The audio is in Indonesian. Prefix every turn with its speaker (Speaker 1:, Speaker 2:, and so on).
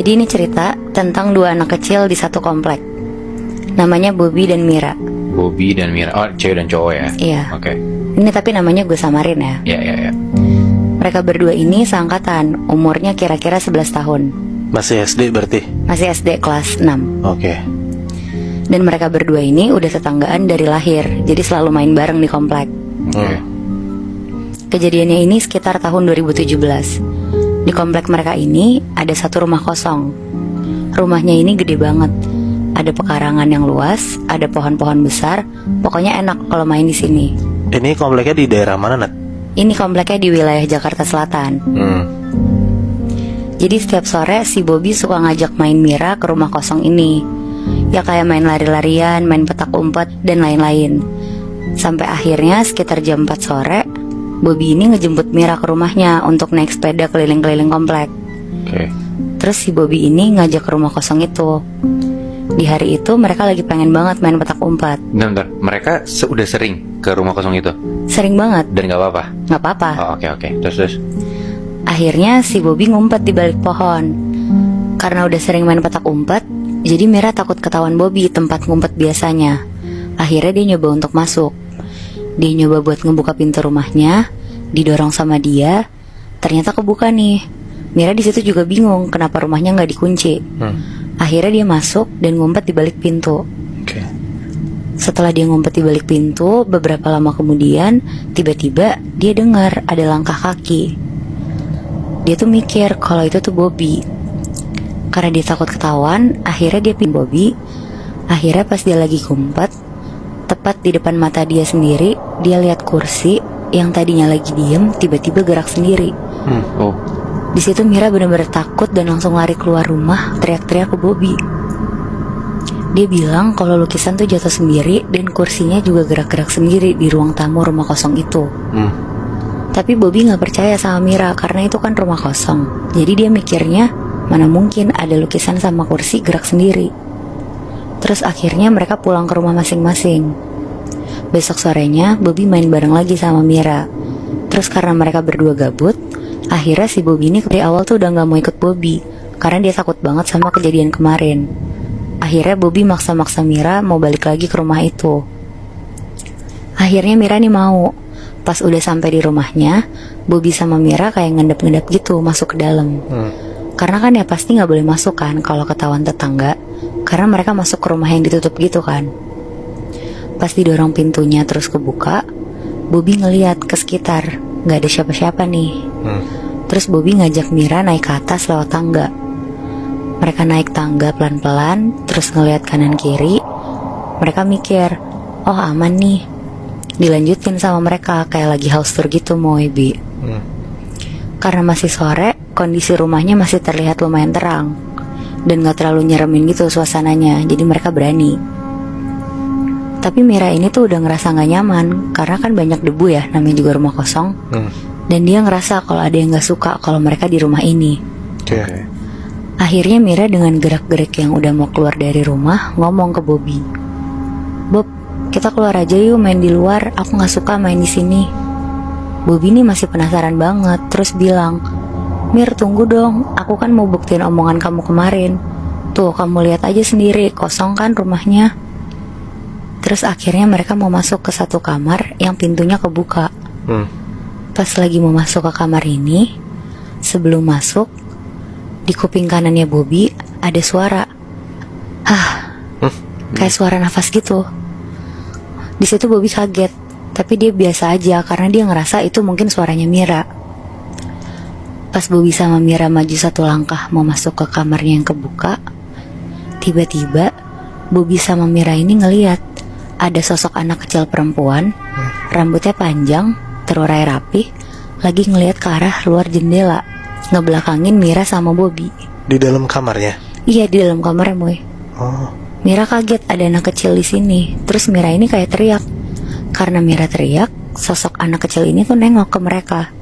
Speaker 1: Jadi ini cerita tentang dua anak kecil di satu komplek. Namanya Bobby dan Mira.
Speaker 2: Bobby dan Mira. Oh, cewek dan cowok ya?
Speaker 1: Iya.
Speaker 2: Oke.
Speaker 1: Ini tapi namanya gue samarin ya.
Speaker 2: Iya.
Speaker 1: Mereka berdua ini seangkatan, umurnya kira-kira 11 tahun.
Speaker 3: Masih SD berarti?
Speaker 1: Masih SD kelas 6.
Speaker 3: Oke.
Speaker 1: Dan mereka berdua ini udah tetanggaan dari lahir, jadi selalu main bareng di komplek.
Speaker 2: Oke.
Speaker 1: Kejadiannya ini sekitar tahun 2017. Di komplek mereka ini ada satu rumah kosong. Rumahnya ini gede banget. Ada pekarangan yang luas, ada pohon-pohon besar. Pokoknya enak kalau main di sini.
Speaker 3: Ini kompleknya di daerah mana, Nat?
Speaker 1: Ini kompleknya di wilayah Jakarta Selatan. Jadi setiap sore si Bobby suka ngajak main Mira ke rumah kosong ini. Ya kayak main lari-larian, main petak umpet, dan lain-lain. Sampai akhirnya sekitar jam 4 sore Bobby ini ngejemput Mira ke rumahnya untuk naik sepeda keliling-keliling komplek.
Speaker 2: Oke.
Speaker 1: Terus si Bobby ini ngajak ke rumah kosong itu. Di hari itu mereka lagi pengen banget main petak umpet.
Speaker 2: Bentar. Mereka udah sering ke rumah kosong itu?
Speaker 1: Sering banget.
Speaker 2: Dan gak apa-apa?
Speaker 1: Gak apa-apa.
Speaker 2: Oh, oke. Terus?
Speaker 1: Akhirnya si Bobby ngumpet di balik pohon. Karena udah sering main petak umpet, jadi Mira takut ketahuan Bobby tempat ngumpet biasanya. Akhirnya dia nyoba untuk masuk. Dia nyoba buat ngebuka pintu rumahnya, didorong sama dia. Ternyata kebuka nih. Mira di situ juga bingung kenapa rumahnya nggak dikunci. Akhirnya dia masuk dan ngumpet di balik pintu.
Speaker 3: Oke.
Speaker 1: Setelah dia ngumpet di balik pintu, beberapa lama kemudian, tiba-tiba dia dengar ada langkah kaki. Dia tuh mikir kalau itu tuh Bobby. Karena dia takut ketahuan, akhirnya dia pin Bobby. Akhirnya pas dia lagi ngumpet, tepat di depan mata dia sendiri, dia lihat kursi yang tadinya lagi diem, tiba-tiba gerak sendiri.
Speaker 2: Oh.
Speaker 1: Di situ Mira benar-benar takut dan langsung lari keluar rumah, teriak-teriak ke Bobby. Dia bilang kalau lukisan tuh jatuh sendiri dan kursinya juga gerak-gerak sendiri di ruang tamu rumah kosong itu. Tapi Bobby nggak percaya sama Mira karena itu kan rumah kosong. Jadi dia mikirnya mana mungkin ada lukisan sama kursi gerak sendiri. Terus akhirnya mereka pulang ke rumah masing-masing. Besok sorenya Bobby main bareng lagi sama Mira. Terus karena mereka berdua gabut, akhirnya si Bobby ini dari awal tuh udah gak mau ikut Bobby karena dia takut banget sama kejadian kemarin. Akhirnya Bobby maksa-maksa Mira mau balik lagi ke rumah itu. Akhirnya Mira nih mau. Pas udah sampai di rumahnya, Bobby sama Mira kayak ngendap-ngendap gitu masuk ke dalam. Karena kan ya pasti gak boleh masuk kan kalau ketahuan tetangga, karena mereka masuk ke rumah yang ditutup gitu kan. Pas didorong pintunya terus kebuka, Bobby ngeliat ke sekitar, gak ada siapa-siapa nih. Terus Bobby ngajak Mira naik ke atas lewat tangga. Mereka naik tangga pelan-pelan, terus ngeliat kanan kiri. Mereka mikir, oh aman nih. Dilanjutin sama mereka kayak lagi house tour gitu mau Bi. Karena masih sore, kondisi rumahnya masih terlihat lumayan terang dan gak terlalu nyeremin gitu suasananya, jadi mereka berani. Tapi Mira ini tuh udah ngerasa gak nyaman karena kan banyak debu ya, namanya juga rumah kosong. Dan dia ngerasa kalau ada yang gak suka kalau mereka di rumah ini.
Speaker 3: Oke.
Speaker 1: Akhirnya Mira dengan gerak-gerik yang udah mau keluar dari rumah ngomong ke Bobby, "Bob, kita keluar aja yuk main di luar, aku gak suka main di sini." Bobby ini masih penasaran banget, terus bilang, "Mir, tunggu dong, aku kan mau buktiin omongan kamu kemarin. Tuh, kamu lihat aja sendiri, kosong kan rumahnya." Terus akhirnya mereka mau masuk ke satu kamar yang pintunya kebuka. Pas lagi mau masuk ke kamar ini, sebelum masuk, di kuping kanannya Bobby ada suara. Kayak suara nafas gitu. Di situ Bobby kaget, tapi dia biasa aja karena dia ngerasa itu mungkin suaranya Mira. Pas Bobby sama Mira maju satu langkah mau masuk ke kamarnya yang kebuka, tiba-tiba Bobby sama Mira ini ngeliat ada sosok anak kecil perempuan, rambutnya panjang, terurai rapi, lagi ngeliat ke arah luar jendela, ngebelakangin Mira sama Bobby.
Speaker 3: Di dalam kamarnya?
Speaker 1: Iya, di dalam kamarnya, Boy.
Speaker 3: Oh.
Speaker 1: Mira kaget ada anak kecil di sini. Terus Mira ini kayak teriak. Karena Mira teriak, sosok anak kecil ini tuh nengok ke mereka.